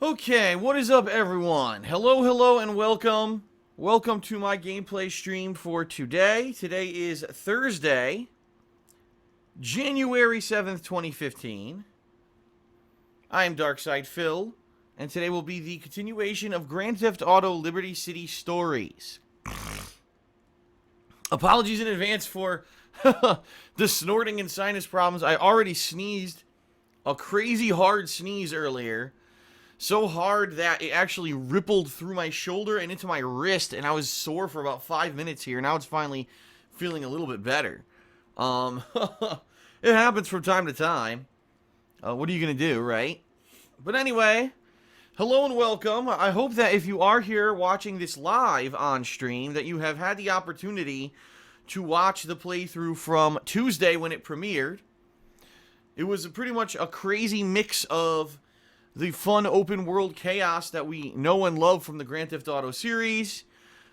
Okay, what is up, everyone? Hello, and welcome. Welcome to my gameplay stream for today. Today is Thursday, January 7th, 2015. I am Darkside Phil, and today will be the continuation of Grand Theft Auto Liberty City Stories. Apologies in advance for the snorting and sinus problems. I already sneezed a crazy hard sneeze earlier. So hard that it actually rippled through my shoulder and into my wrist, and I was sore for about 5 minutes here. Now it's finally feeling a little bit better. It happens from time to time. What are you going to do, right? But anyway, hello and welcome. I hope that if you are here watching this live on stream, that you have had the opportunity to watch the playthrough from Tuesday when it premiered. It was pretty much a crazy mix of the fun open world chaos that we know and love from the Grand Theft Auto series,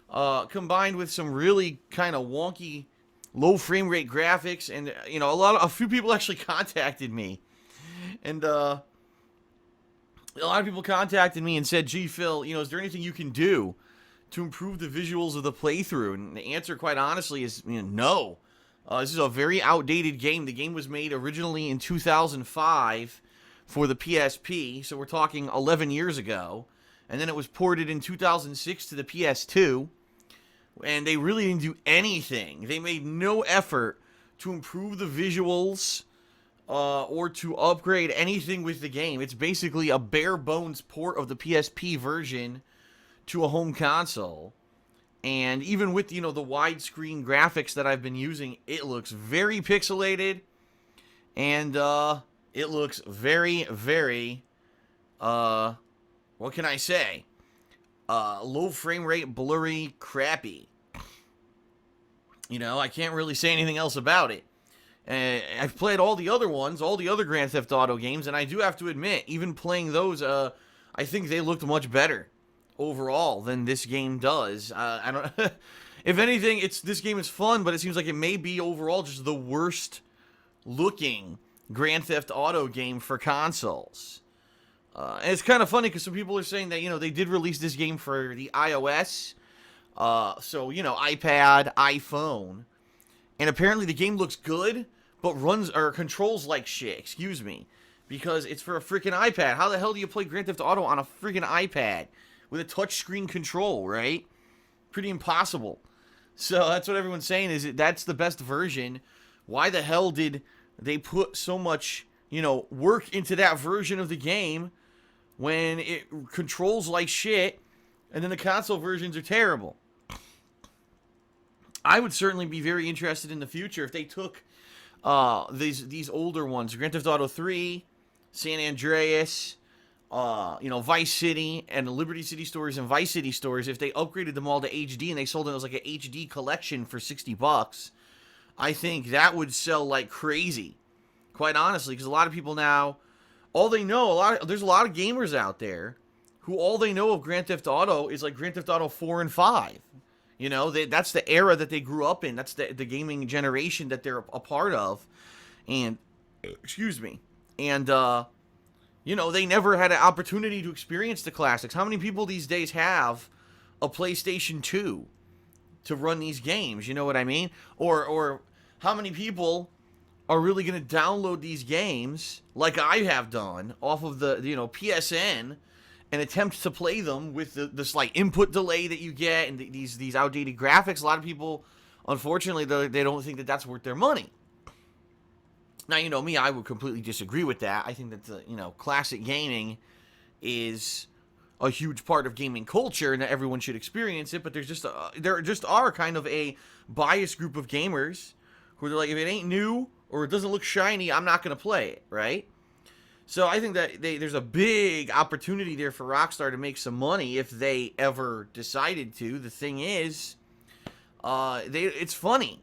combined with some really kind of wonky low frame rate graphics. And you know, a few people actually contacted me, and a lot of people contacted me and said, "Gee, Phil, you know, is there anything you can do to improve the visuals of the playthrough?" And the answer, quite honestly, is no. This is a very outdated game. The game was made originally in 2005 for the PSP, so we're talking 11 years ago, and then it was ported in 2006 to the PS2, and they really didn't do anything. They made no effort to improve the visuals or to upgrade anything with the game. It's basically a bare bones port of the PSP version to a home console, and even with, you know, the widescreen graphics that I've been using, it looks very pixelated, and it looks very, very, what can I say? Low frame rate, blurry, crappy. You know, I can't really say anything else about it. I've played all the other ones, all the other Grand Theft Auto games, and I do have to admit, even playing those, I think they looked much better overall than this game does. I don't. If anything, this game is fun, but it seems like it may be overall just the worst looking Grand Theft Auto game for consoles. And it's kind of funny because some people are saying that, you know, they did release this game for the iOS, so, you know, iPad, iPhone, and apparently the game looks good, but runs or controls like shit, excuse me, because it's for a freaking iPad. How the hell do you play Grand Theft Auto on a freaking iPad with a touchscreen control, right? Pretty impossible. So that's what everyone's saying, is that's the best version. Why the hell did they put so much, you know, work into that version of the game when it controls like shit, and then the console versions are terrible? I would certainly be very interested in the future if they took these older ones, Grand Theft Auto 3, San Andreas, you know, Vice City, and the Liberty City stores and Vice City stores, if they upgraded them all to HD and they sold it as like an HD collection for $60. I think that would sell like crazy, quite honestly, because a lot of people now, all they know, there's a lot of gamers out there who all they know of Grand Theft Auto is like Grand Theft Auto 4 and 5. You know, that's the era that they grew up in. That's the gaming generation that they're a part of. And, excuse me, and, you know, they never had an opportunity to experience the classics. How many people these days have a PlayStation 2 to run these games? You know what I mean? Or how many people are really going to download these games like I have done off of the, you know, PSN and attempt to play them with the slight input delay that you get and these outdated graphics? A lot of people, unfortunately, they don't think that that's worth their money. Now, you know me, I would completely disagree with that. I think that the, you know, classic gaming is a huge part of gaming culture and that everyone should experience it, but there just are kind of a biased group of gamers who they're like, if it ain't new or it doesn't look shiny, I'm not going to play it, right? So I think that there's a big opportunity there for Rockstar to make some money if they ever decided to. The thing is, it's funny.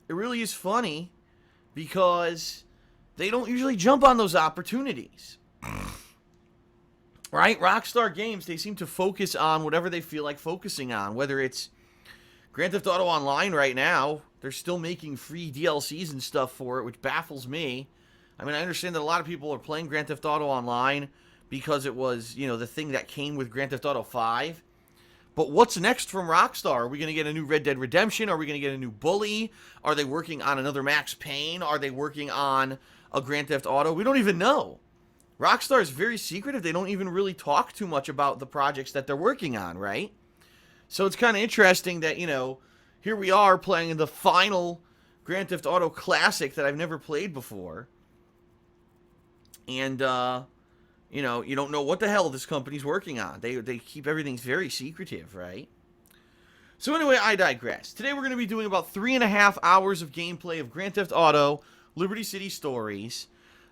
It really is funny because they don't usually jump on those opportunities. Right? Rockstar Games, they seem to focus on whatever they feel like focusing on, whether it's Grand Theft Auto Online right now. They're still making free DLCs and stuff for it, which baffles me. I mean, I understand that a lot of people are playing Grand Theft Auto Online because it was, you know, the thing that came with Grand Theft Auto 5. But what's next from Rockstar? Are we going to get a new Red Dead Redemption? Are we going to get a new Bully? Are they working on another Max Payne? Are they working on a Grand Theft Auto? We don't even know. Rockstar is very secretive. They don't even really talk too much about the projects that they're working on, right? So it's kind of interesting that, you know, here we are playing the final Grand Theft Auto classic that I've never played before. And, you know, you don't know what the hell this company's working on. They keep everything very secretive, right? So anyway, I digress. Today we're going to be doing about 3.5 hours of gameplay of Grand Theft Auto Liberty City Stories.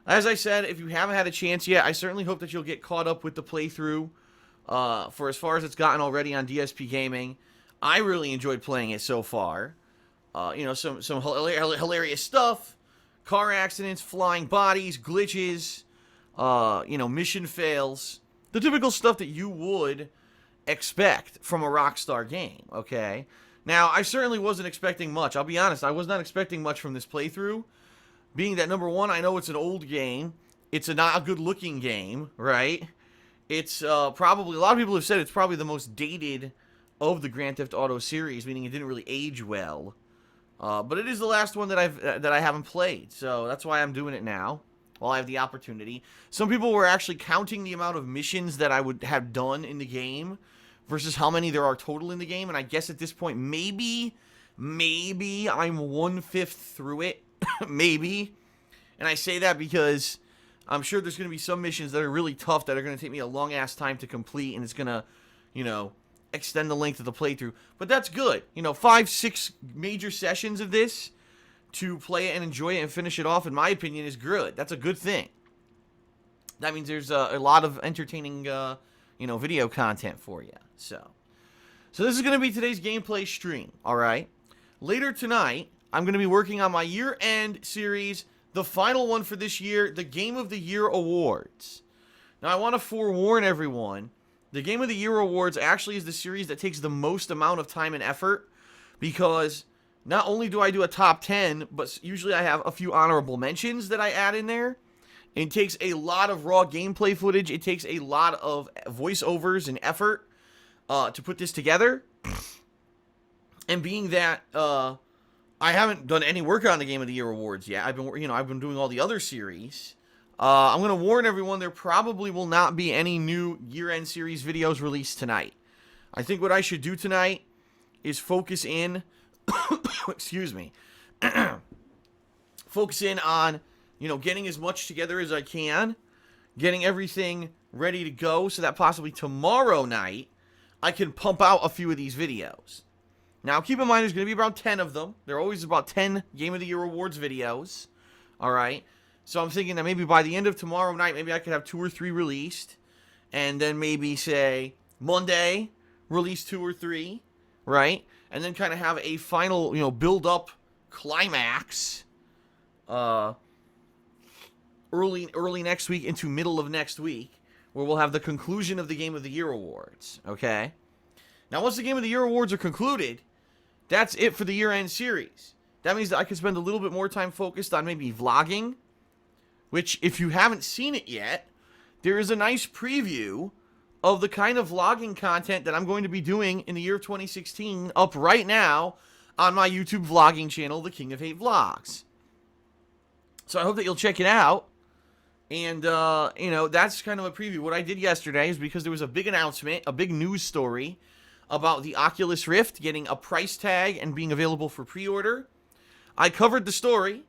As I said, if you haven't had a chance yet, I certainly hope that you'll get caught up with the playthrough for as far as it's gotten already on DSPGaming. I really enjoyed playing it so far. You know, some hilarious stuff. Car accidents, flying bodies, glitches, you know, mission fails. The typical stuff that you would expect from a Rockstar game, okay? Now, I certainly wasn't expecting much. I'll be honest, I was not expecting much from this playthrough. Being that, number one, I know it's an old game. It's not a good-looking game, right? It's probably, a lot of people have said it's probably the most dated of the Grand Theft Auto series, meaning it didn't really age well. But it is the last one that I haven't played, so that's why I'm doing it now, while I have the opportunity. Some people were actually counting the amount of missions that I would have done in the game versus how many there are total in the game, and I guess at this point, maybe I'm 1/5 through it. Maybe. And I say that because I'm sure there's going to be some missions that are really tough that are going to take me a long-ass time to complete, and it's going to, you know, extend the length of the playthrough. But that's good. You know, 5-6 major sessions of this to play it and enjoy it and finish it off, in my opinion, is good. That's a good thing. That means there's a lot of entertaining, you know, video content for you. So this is going to be today's gameplay stream, all right? Later tonight, I'm going to be working on my year-end series, the final one for this year, the Game of the Year Awards. Now, I want to forewarn everyone, the Game of the Year Awards actually is the series that takes the most amount of time and effort, because not only do I do a top 10, but usually I have a few honorable mentions that I add in there. It takes a lot of raw gameplay footage. It takes a lot of voiceovers and effort to put this together. And being that I haven't done any work on the Game of the Year Awards yet, I've been doing all the other series. I'm going to warn everyone, there probably will not be any new year-end series videos released tonight. I think what I should do tonight is focus in, excuse me, focus in on, you know, getting as much together as I can, getting everything ready to go so that possibly tomorrow night I can pump out a few of these videos. Now, keep in mind, there's going to be about 10 of them. There are always about 10 Game of the Year Awards videos. All right? So I'm thinking that maybe by the end of tomorrow night, maybe I could have 2 or 3 released. And then maybe, say, Monday, release 2 or 3. Right? And then kind of have a final, you know, build-up climax early next week into middle of next week, where we'll have the conclusion of the Game of the Year Awards. Okay? Now, once the Game of the Year Awards are concluded, that's it for the year-end series. That means that I can spend a little bit more time focused on maybe vlogging, which, if you haven't seen it yet, there is a nice preview of the kind of vlogging content that I'm going to be doing in the year of 2016 up right now on my YouTube vlogging channel, The King of Hate Vlogs. So I hope that you'll check it out. And, you know, that's kind of a preview. What I did yesterday is because there was a big announcement, a big news story about the Oculus Rift getting a price tag and being available for pre-order. I covered the story,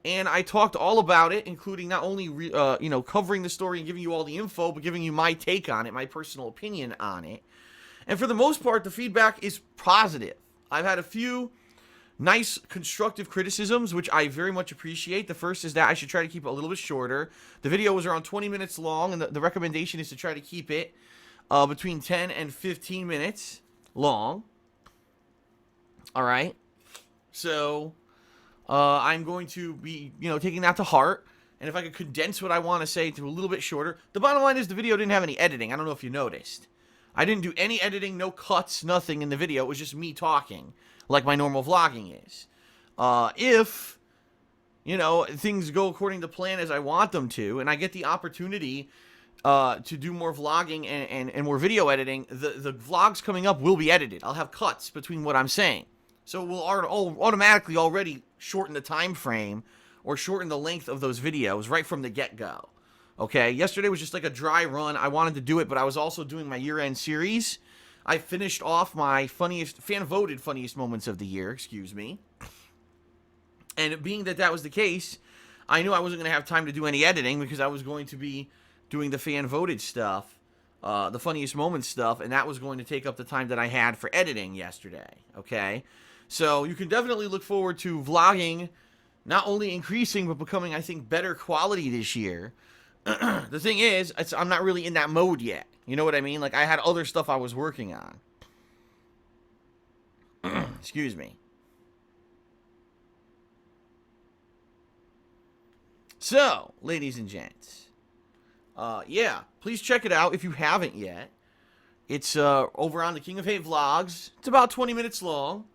and I talked all about it, including not only, you know, covering the story and giving you all the info, but giving you my take on it, my personal opinion on it. And for the most part, the feedback is positive. I've had a few nice, constructive criticisms, which I very much appreciate. The first is that I should try to keep it a little bit shorter. The video was around 20 minutes long, and the recommendation is to try to keep it between 10 and 15 minutes long. All right. So I'm going to be, you know, taking that to heart. And if I could condense what I want to say to a little bit shorter. The bottom line is the video didn't have any editing. I don't know if you noticed. I didn't do any editing, no cuts, nothing in the video. It was just me talking, like my normal vlogging is. If, you know, things go according to plan as I want them to, and I get the opportunity to do more vlogging and more video editing, the vlogs coming up will be edited. I'll have cuts between what I'm saying. So we'll automatically already shorten the time frame or shorten the length of those videos right from the get-go. Okay, yesterday was just like a dry run. I wanted to do it, but I was also doing my year-end series. I finished off my fan-voted funniest moments of the year, excuse me. And being that that was the case, I knew I wasn't going to have time to do any editing because I was going to be doing the fan-voted stuff, the funniest moments stuff, and that was going to take up the time that I had for editing yesterday, okay? So you can definitely look forward to vlogging not only increasing, but becoming, I think, better quality this year. The thing is, I'm not really in that mode yet. You know what I mean? Like, I had other stuff I was working on. Excuse me. So, ladies and gents, yeah, please check it out if you haven't yet. It's over on the King of Hate Vlogs. It's about 20 minutes long.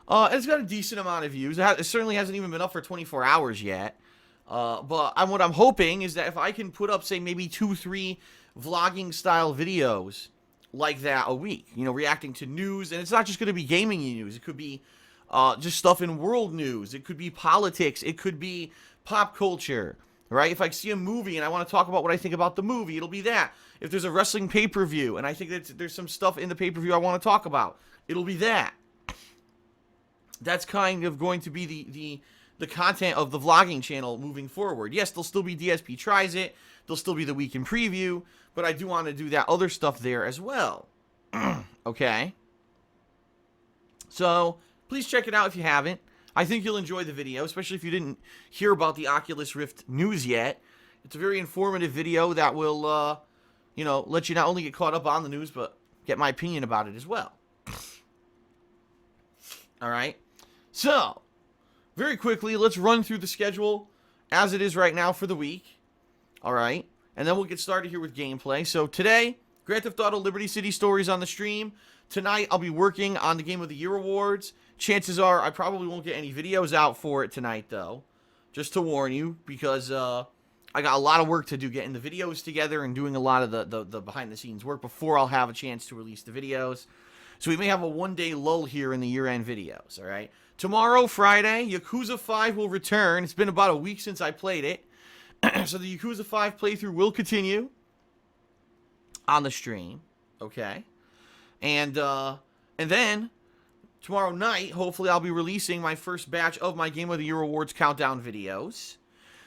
And it's got a decent amount of views. It certainly hasn't even been up for 24 hours yet. But what I'm hoping is that if I can put up, say, maybe 2-3 vlogging style videos like that a week, you know, reacting to news, and it's not just going to be gaming news. It could be just stuff in world news. It could be politics. It could be pop culture, right? If I see a movie and I want to talk about what I think about the movie, it'll be that. If there's a wrestling pay-per-view and I think that there's some stuff in the pay-per-view I want to talk about, it'll be that. That's kind of going to be the content of the vlogging channel moving forward. Yes, there'll still be DSP Tries It. There'll still be the Week in Preview. But I do want to do that other stuff there as well. Okay? So, please check it out if you haven't. I think you'll enjoy the video, especially if you didn't hear about the Oculus Rift news yet. It's a very informative video that will, you know, let you not only get caught up on the news, but get my opinion about it as well. Alright? So, very quickly, let's run through the schedule as it is right now for the week. Alright? And then we'll get started here with gameplay. So today, Grand Theft Auto Liberty City Stories on the stream. Tonight, I'll be working on the Game of the Year awards. Chances are I probably won't get any videos out for it tonight, though. Just to warn you, because I got a lot of work to do getting the videos together and doing a lot of the behind-the-scenes work before I'll have a chance to release the videos. So we may have a one-day lull here in the year-end videos, alright? Tomorrow, Friday, Yakuza 5 will return. It's been about a week since I played it. So the Yakuza 5 playthrough will continue on the stream, okay? And then, tomorrow night, hopefully I'll be releasing my first batch of my Game of the Year Awards countdown videos.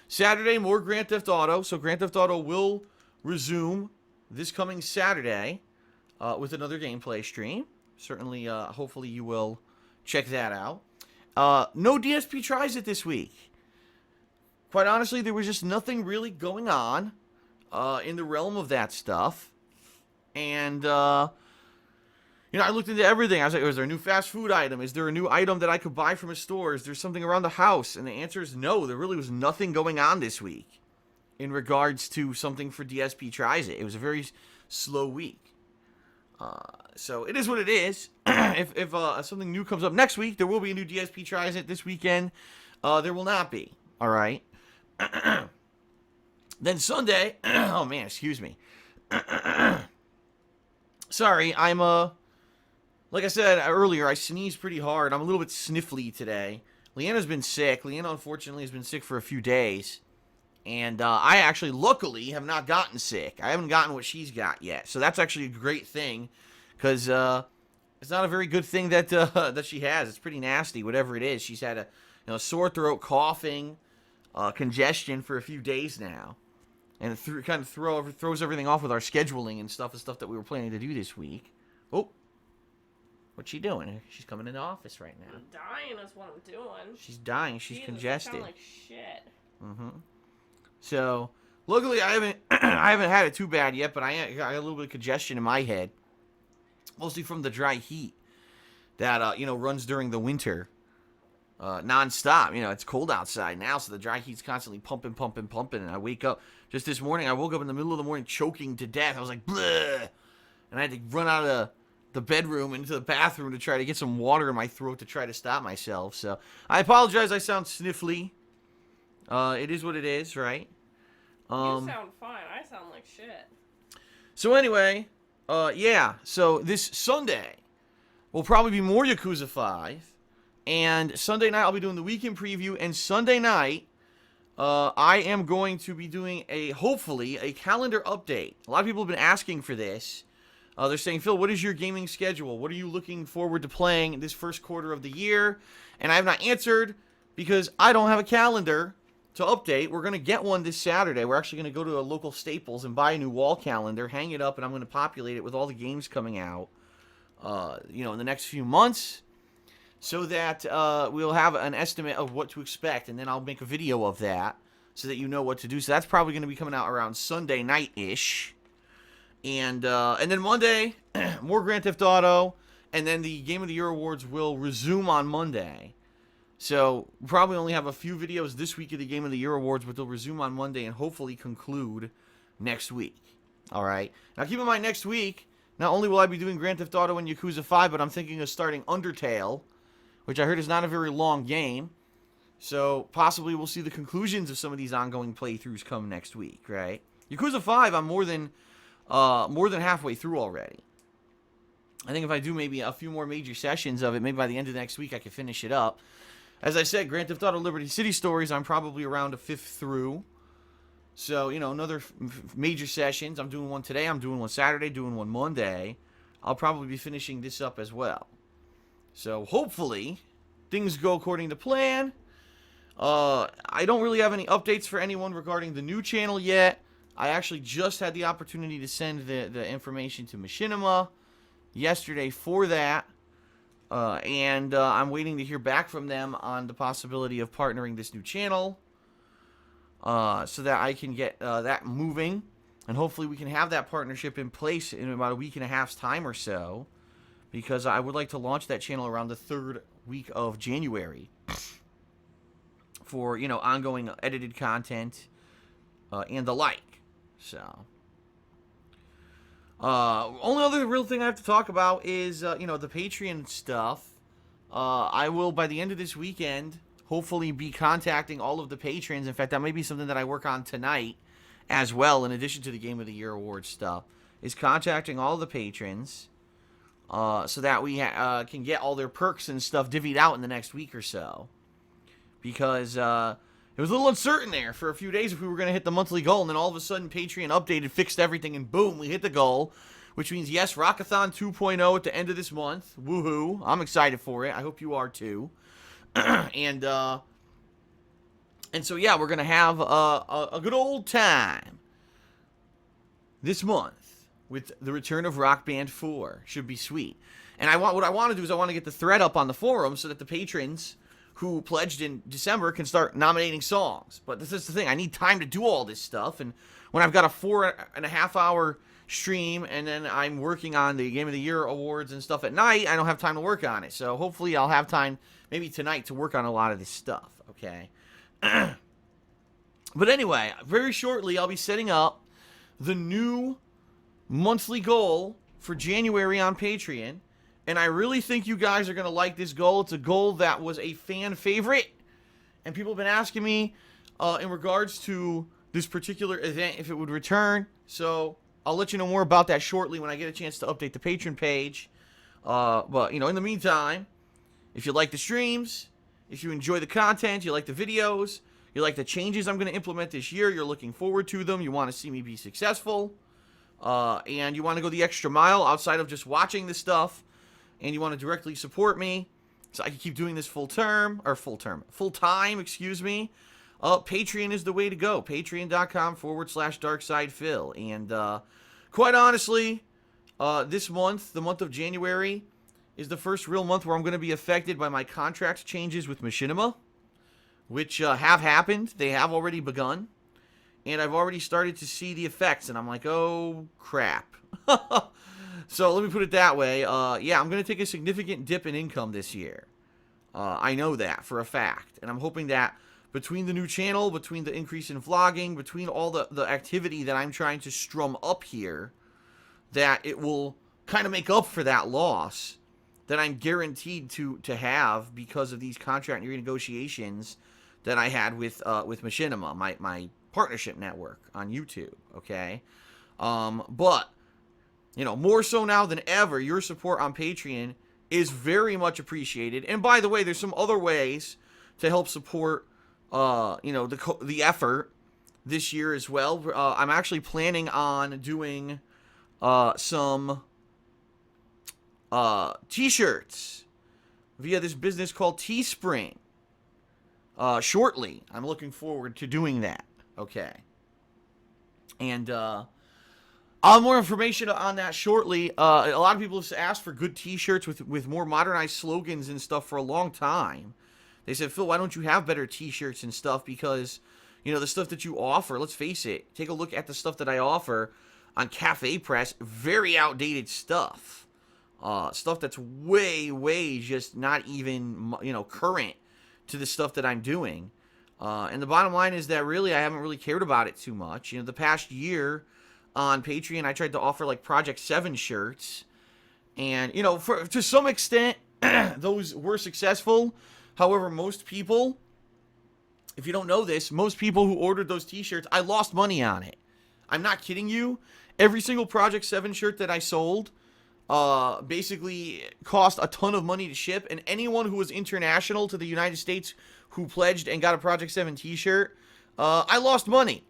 Saturday, more Grand Theft Auto. So Grand Theft Auto will resume this coming Saturday with another gameplay stream. Certainly, hopefully you will check that out. No DSP Tries It this week. Quite honestly, there was just nothing really going on in the realm of that stuff. And, you know, I looked into everything. I was like, is there a new fast food item? Is there a new item that I could buy from a store? Is there something around the house? And the answer is no. There really was nothing going on this week in regards to something for DSP Tries It. It was a very slow week. So it is what it is. If something new comes up next week, there will be a new DSP Tries It. This weekend, there will not be. All right. Then Sunday, oh man, excuse me. Sorry, I'm like I said earlier, I sneezed pretty hard. I'm a little bit sniffly today. Leanna's been sick. Leanna, unfortunately, has been sick for a few days. And I actually, luckily, have not gotten sick. I haven't gotten what she's got yet. So that's actually a great thing. Because it's not a very good thing that that she has. It's pretty nasty, whatever it is. She's had a sore throat, coughing, congestion for a few days now. And it kind of throws everything off with our scheduling and stuff, the stuff that we were planning to do this week. Oh. What's she doing? She's coming into office right now. I'm dying is what I'm doing. She's dying. She's congested. I sound like shit. Mm-hmm. So, luckily I haven't I haven't had it too bad yet, but I got a little bit of congestion in my head. Mostly from the dry heat that, you know, runs during the winter. Non-stop. You know, it's cold outside now, so the dry heat's constantly pumping, and I wake up. Just this morning, I woke up in the middle of the morning choking to death. I was like, bleh! And I had to run out of the bedroom into the bathroom to try to get some water in my throat to try to stop myself. So, I apologize I sound sniffly. It is what it is, right? You sound fine. I sound like shit. So anyway, yeah. So this Sunday will probably be more Yakuza 5. And Sunday night I'll be doing the weekend preview. And Sunday night, I am going to be doing hopefully a calendar update. A lot of people have been asking for this. They're saying, Phil, what is your gaming schedule? What are you looking forward to playing this first quarter of the year? And I have not answered because I don't have a calendar to update. We're going to get one this Saturday. We're actually going to go to a local Staples and buy a new wall calendar, hang it up, and I'm going to populate it with all the games coming out, in the next few months, so that we'll have an estimate of what to expect, and then I'll make a video of that so that you know what to do. So that's probably going to be coming out around Sunday night-ish. And then Monday, more Grand Theft Auto, and then the Game of the Year Awards will resume on Monday. So we'll probably only have a few videos this week of the Game of the Year Awards, but they'll resume on Monday and hopefully conclude next week. All right. Now keep in mind, next week, not only will I be doing Grand Theft Auto and Yakuza 5, but I'm thinking of starting Undertale, which I heard is not a very long game. So possibly we'll see the conclusions of some of these ongoing playthroughs come next week, right? Yakuza 5, I'm more than halfway through already. I think if I do maybe a few more major sessions of it, maybe by the end of next week I can finish it up. As I said, Grand Theft Auto Liberty City Stories, I'm probably around a fifth through. So, another major sessions. I'm doing one today, I'm doing one Saturday, doing one Monday. I'll probably be finishing this up as well. So, hopefully, things go according to plan. I don't really have any updates for anyone regarding the new channel yet. I actually just had the opportunity to send the information to Machinima yesterday for that. And I'm waiting to hear back from them on the possibility of partnering this new channel so that I can get that moving. And hopefully we can have that partnership in place in about a week and a half's time or so. Because I would like to launch that channel around the third week of January for, ongoing edited content and the like. So, only other real thing I have to talk about is, the Patreon stuff. I will, by the end of this weekend, hopefully be contacting all of the patrons. In fact, that may be something that I work on tonight as well, in addition to the Game of the Year Awards stuff, is contacting all the patrons so that we can get all their perks and stuff divvied out in the next week or so. Because, it was a little uncertain there for a few days if we were going to hit the monthly goal, and then all of a sudden Patreon updated, fixed everything, and boom, we hit the goal, which means, yes, Rockathon 2.0 at the end of this month. Woohoo. I'm excited for it. I hope you are too. And so, yeah, we're going to have a good old time this month with the return of Rock Band 4. Should be sweet. And what I want to do is I want to get the thread up on the forum so that the patrons who pledged in December can start nominating songs. But this is the thing. I need time to do all this stuff. And when I've got a 4.5 hour stream and then I'm working on the Game of the Year Awards and stuff at night, I don't have time to work on it. So hopefully I'll have time maybe tonight to work on a lot of this stuff. Okay. But anyway, very shortly I'll be setting up the new monthly goal for January on Patreon. And I really think you guys are going to like this goal. It's a goal that was a fan favorite. And people have been asking me in regards to this particular event if it would return. So I'll let you know more about that shortly when I get a chance to update the Patreon page. But, in the meantime, if you like the streams, if you enjoy the content, you like the videos, you like the changes I'm going to implement this year, you're looking forward to them, you want to see me be successful, and you want to go the extra mile outside of just watching this stuff, and you want to directly support me so I can keep doing this full-time, excuse me, Patreon is the way to go. Patreon.com/DarksidePhil. And quite honestly, this month, the month of January, is the first real month where I'm going to be affected by my contract changes with Machinima, which have happened. They have already begun. And I've already started to see the effects, and I'm like, oh, crap. So let me put it that way. Yeah, I'm going to take a significant dip in income this year. I know that for a fact. And I'm hoping that between the new channel, between the increase in vlogging, between all the activity that I'm trying to strum up here, that it will kind of make up for that loss that I'm guaranteed to have because of these contract renegotiations that I had with Machinima, my partnership network on YouTube, okay? But more so now than ever, your support on Patreon is very much appreciated. And by the way, there's some other ways to help support, the effort this year as well. I'm actually planning on doing some t-shirts via this business called Teespring shortly. I'm looking forward to doing that. Okay. And I'll have more information on that shortly. A lot of people have asked for good t-shirts with more modernized slogans and stuff for a long time. They said, Phil, why don't you have better t-shirts and stuff? Because, the stuff that you offer, let's face it, take a look at the stuff that I offer on Cafe Press, very outdated stuff. Stuff that's way, way just not even, current to the stuff that I'm doing. And the bottom line is that really I haven't really cared about it too much. The past year on Patreon, I tried to offer like Project 7 shirts. And, to some extent, those were successful. However, most people, if you don't know this, most people who ordered those t-shirts, I lost money on it. I'm not kidding you. Every single Project 7 shirt that I sold basically cost a ton of money to ship. And anyone who was international to the United States who pledged and got a Project 7 t-shirt, I lost money.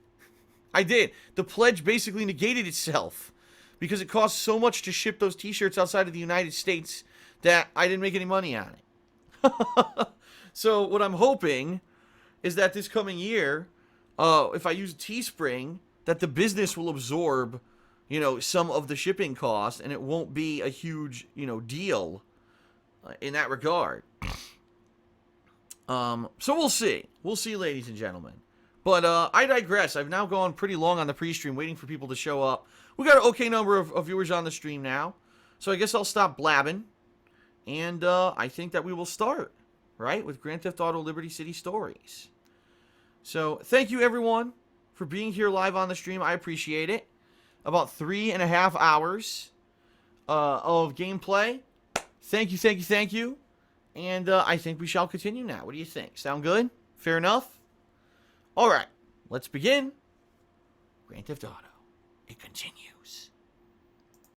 I did. The pledge basically negated itself because it cost so much to ship those t-shirts outside of the United States that I didn't make any money on it. So what I'm hoping is that this coming year, if I use Teespring, that the business will absorb, some of the shipping costs, and it won't be a huge, deal in that regard. So we'll see. We'll see, ladies and gentlemen. But I digress. I've now gone pretty long on the pre-stream waiting for people to show up. We got an okay number of viewers on the stream now. So I guess I'll stop blabbing. And I think that we will start, right, with Grand Theft Auto Liberty City Stories. So thank you, everyone, for being here live on the stream. I appreciate it. About 3.5 hours of gameplay. Thank you, thank you, thank you. And I think we shall continue now. What do you think? Sound good? Fair enough? All right, let's begin. Grand Theft Auto. It continues.